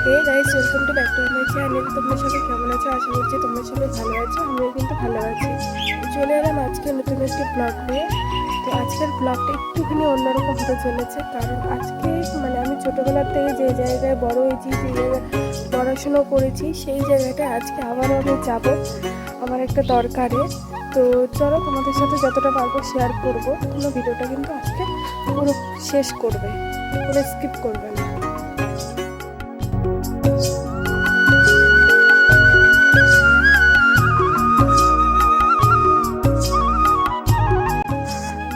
Hey guys, welcome to back to my channel. তোমরা সবাই কেমন আছো? আশা করছি তোমরা সবাই ভালো আছো। আমিও কিন্তু ভালো আছি। চলে এলাম আজকে নতুন একটি ব্লগ নিয়ে। তো আজকের ব্লগটা একটুখানি অন্যরকম হতে চলেছে, কারণ আজকে আমি ছোটোবেলার থেকে যে জায়গায় বড় হয়েছি, যে জায়গায় পড়াশুনো করেছি, সেই জায়গাটায় আজকে আবারও আমি যাবো আমার একটা দরকারে। তো চলো, তোমাদের সাথে যতটা পারবো শেয়ার করবো। তোমরা ভিডিওটা কিন্তু আজকে পুরো শেষ করবে, পুরো স্কিপ করবে না।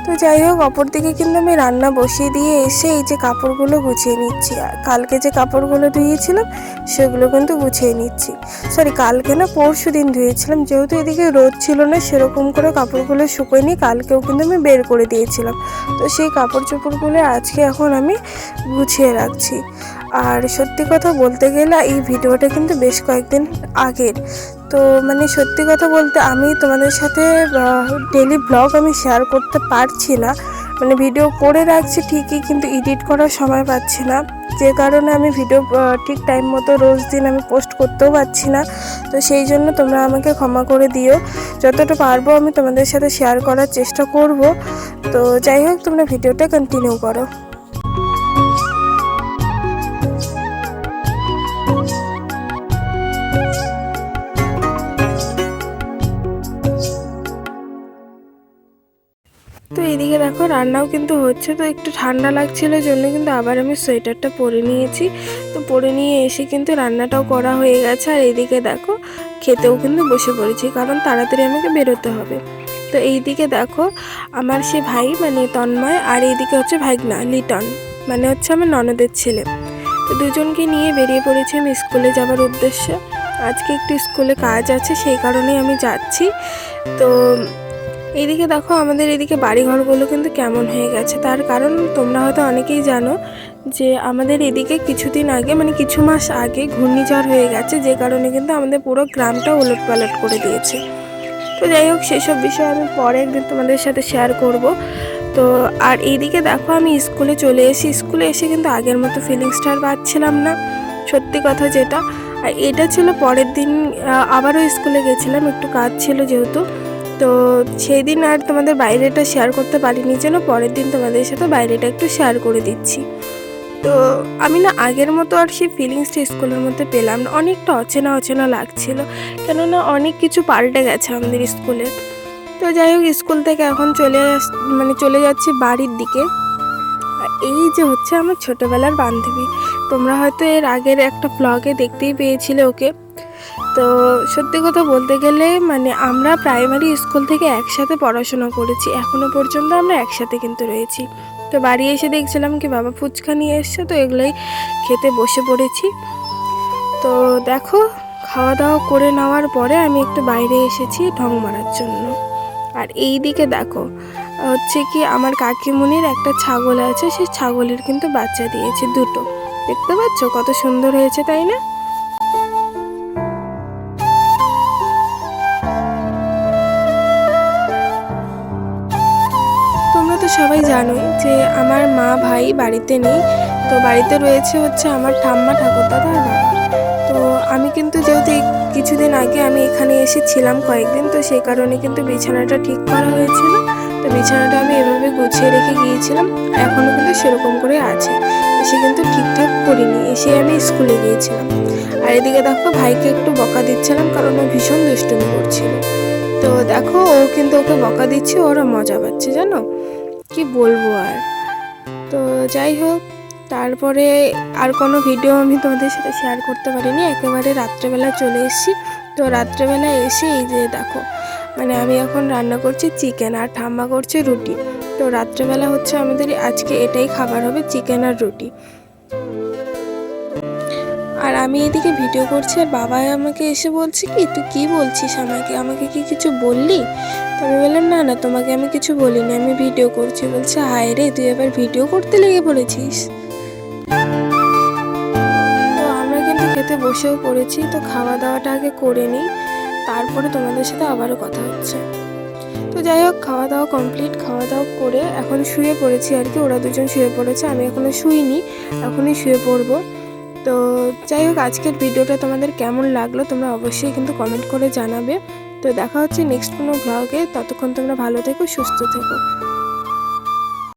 তো যাই হোক, অপর দিকে কিন্তু আমি রান্না বসিয়ে দিয়ে এসে এই যে কাপড়গুলো গুছিয়ে নিচ্ছি। কালকে যে কাপড়গুলো ধুয়েছিলাম সেগুলো কিন্তু গুছিয়ে নিচ্ছি। সরি, কালকে না, পরশু দিন ধুয়েছিলাম। যেহেতু এদিকে রোদ ছিল না, সেরকম করে কাপড়গুলো শুকোয়নি। কালকেও কিন্তু আমি বের করে দিয়েছিলাম। তো সেই কাপড় চোপড়গুলো আজকে এখন আমি গুছিয়ে রাখছি। আর সত্যি কথা বলতে গেলে এই ভিডিওটা কিন্তু বেশ কয়েকদিন আগের। তো সত্যি কথা বলতে আমি তোমাদের সাথে ডেলি ব্লগ আমি শেয়ার করতে পারছি না। ভিডিও করে রাখছি ঠিকই, কিন্তু এডিট করার সময় পাচ্ছি না, যে কারণে আমি ভিডিও ঠিক টাইম মতো রোজ দিন আমি পোস্ট করতেও পারছি না। তো সেই জন্য তোমরা আমাকে ক্ষমা করে দিও। যতটা পারবো আমি তোমাদের সাথে শেয়ার করার চেষ্টা করব। তো যাই হোক, তোমরা ভিডিওটা কন্টিনিউ করো। তো এদিকে দেখো, রান্নাও কিন্তু হচ্ছে। তো একটু ঠান্ডা লাগছিল জন্য কিন্তু আবার আমি সোয়েটারটা পরে নিয়েছি। তো পরে নিয়ে এসে কিন্তু রান্নাটাও করা হয়ে গেছে। আর এইদিকে দেখো, খেতেও কিন্তু বসে পড়েছি, কারণ তাড়াতাড়ি আমাকে বেরোতে হবে। তো এইদিকে দেখো, আমার সে ভাই তন্ময়, আর এইদিকে হচ্ছে ভাইগনা লিটন, হচ্ছে আমার ননদের ছেলে। তো দুজনকে নিয়ে বেরিয়ে পড়েছি আমি স্কুলে যাবার উদ্দেশ্যে। আজকে একটু স্কুলে কাজ আছে, সেই কারণেই আমি যাচ্ছি। তো এইদিকে দেখো, আমাদের এদিকে বাড়িঘরগুলো কিন্তু কেমন হয়ে গেছে। তার কারণ তোমরা হয়তো অনেকেই জানো যে আমাদের এদিকে কিছুদিন আগে, কিছু মাস আগে ঘূর্ণিঝড় হয়ে গেছে, যে কারণে কিন্তু আমাদের পুরো গ্রামটা ওলটপালট করে দিয়েছে। তো যাই হোক, সেসব বিষয় আমি পরে একদিন তোমাদের সাথে শেয়ার করব। তো আর এইদিকে দেখো, আমি স্কুলে চলে এসেছি। স্কুলে এসে কিন্তু আগের মতো ফিলিংসটা আর পাচ্ছিলাম না, সত্যি কথা যেটা। আর এটা ছিল পরের দিন, আবারও স্কুলে গেছিলাম, একটু কাজ ছিল যেহেতু। তো সেই দিন আর তোমাদের বাইরেটা শেয়ার করতে পারিনি, যেন পরের দিন তোমাদের সাথে বাইরেটা একটু শেয়ার করে দিচ্ছি। তো আমি না আগের মতো আর সেই ফিলিংসটা স্কুলের মধ্যে পেলাম না। অনেকটা অচেনা অচেনা লাগছিল, কেননা অনেক কিছু পাল্টে গেছে আমাদের স্কুলে। তো যাই হোক, স্কুল থেকে এখন চলে যাচ্ছি বাড়ির দিকে। এই যে হচ্ছে আমার ছোটোবেলার বান্ধবী। তোমরা হয়তো এর আগের একটা ব্লগে দেখতেই পেয়েছিলে ওকে। তো সত্যি কথা বলতে গেলে আমরা প্রাইমারি স্কুল থেকে একসাথে পড়াশোনা করেছি, এখনও পর্যন্ত আমরা একসাথে কিন্তু রয়েছি। তো বাড়ি এসে দেখছিলাম কি বাবা ফুচকা নিয়ে এসছে, তো এগুলোই খেতে বসে পড়েছি। তো দেখো, খাওয়া দাওয়া করে নেওয়ার পরে আমি একটু বাইরে এসেছি ঢং মারার জন্য। আর এই দিকে দেখো, হচ্ছে কি আমার কাকিমুনির একটা ছাগল আছে, সেই ছাগলের কিন্তু বাচ্চা দিয়েছে দুটো। দেখতে পাচ্ছ কত সুন্দর হয়েছে, তাই না? তোমরা তো সবাই জানোই যে আমার মা ভাই বাড়িতে নেই। তো বাড়িতে রয়েছে হচ্ছে আমার ঠাম্মা, ঠাকুরদাদা আর বাবা। তো আমি কিন্তু যেহেতু কিছুদিন আগে আমি এখানে এসেছিলাম কয়েকদিন, তো সেই কারণে কিন্তু বিছানাটা ঠিক করা হয়েছিল। তো বিছানাটা আমি এভাবে গুছিয়ে রেখে গিয়েছিলাম, এখনও কিন্তু সেরকম করে আছে। এসে কিন্তু ঠিকঠাক করিনি, এসে আমি স্কুলে গিয়েছিলাম। আর এদিকে দেখো, ভাইকে একটু বকা দিচ্ছিলাম, কারণ ও ভীষণ দুষ্টুমি করছিল। তো দেখো, ও কিন্তু ওকে বকা দিচ্ছে, ওরা মজা পাচ্ছে, জানো কি বলবো আর। তো যাই হোক, তারপরে আর কোনো ভিডিও আমি তোমাদের সাথে শেয়ার করতে পারিনি, একেবারে রাত্রেবেলা চলে এসেছি। তো রাত্রেবেলা এসে এই যে দেখো, আমি এখন রান্না করছি চিকেন, আর ঠাম্মা করছে রুটি। তো রাত্রেবেলা হচ্ছে আমাদের আজকে এটাই খাবার হবে, চিকেন আর রুটি। আর আমি এদিকে ভিডিও করছি, আর বাবা আমাকে এসে বলছে কি তুই কী বলছিস, আমাকে কি কিছু বললি? তো আমি বললাম না না, তোমাকে আমি কিছু বলিনি, আমি ভিডিও করছি। বলছে হায় রে, তুই এবার ভিডিও করতে লেগে পড়েছিস। তো আমরা কিন্তু খেতে বসেও পড়েছি। তো খাওয়া দাওয়াটা আগে করে নিই, তারপরে তোমাদের সাথে আবারও কথা হচ্ছে। তো যাই হোক, খাওয়া দাওয়া কমপ্লিট, খাওয়া দাওয়া করে এখন শুয়ে পড়েছি আর কি। ওরা দুজন শুয়ে পড়েছে, আমি এখনও শুইনি, এখনই শুয়ে পড়বো। তো যাই হোক, আজকের ভিডিওটা তোমাদের কেমন লাগলো তোমরা অবশ্যই কিন্তু কমেন্ট করে জানাবে। তো দেখা হচ্ছে নেক্সট কোনো ব্লগে, ততক্ষণ তোমরা ভালো থেকো, সুস্থ থেকো।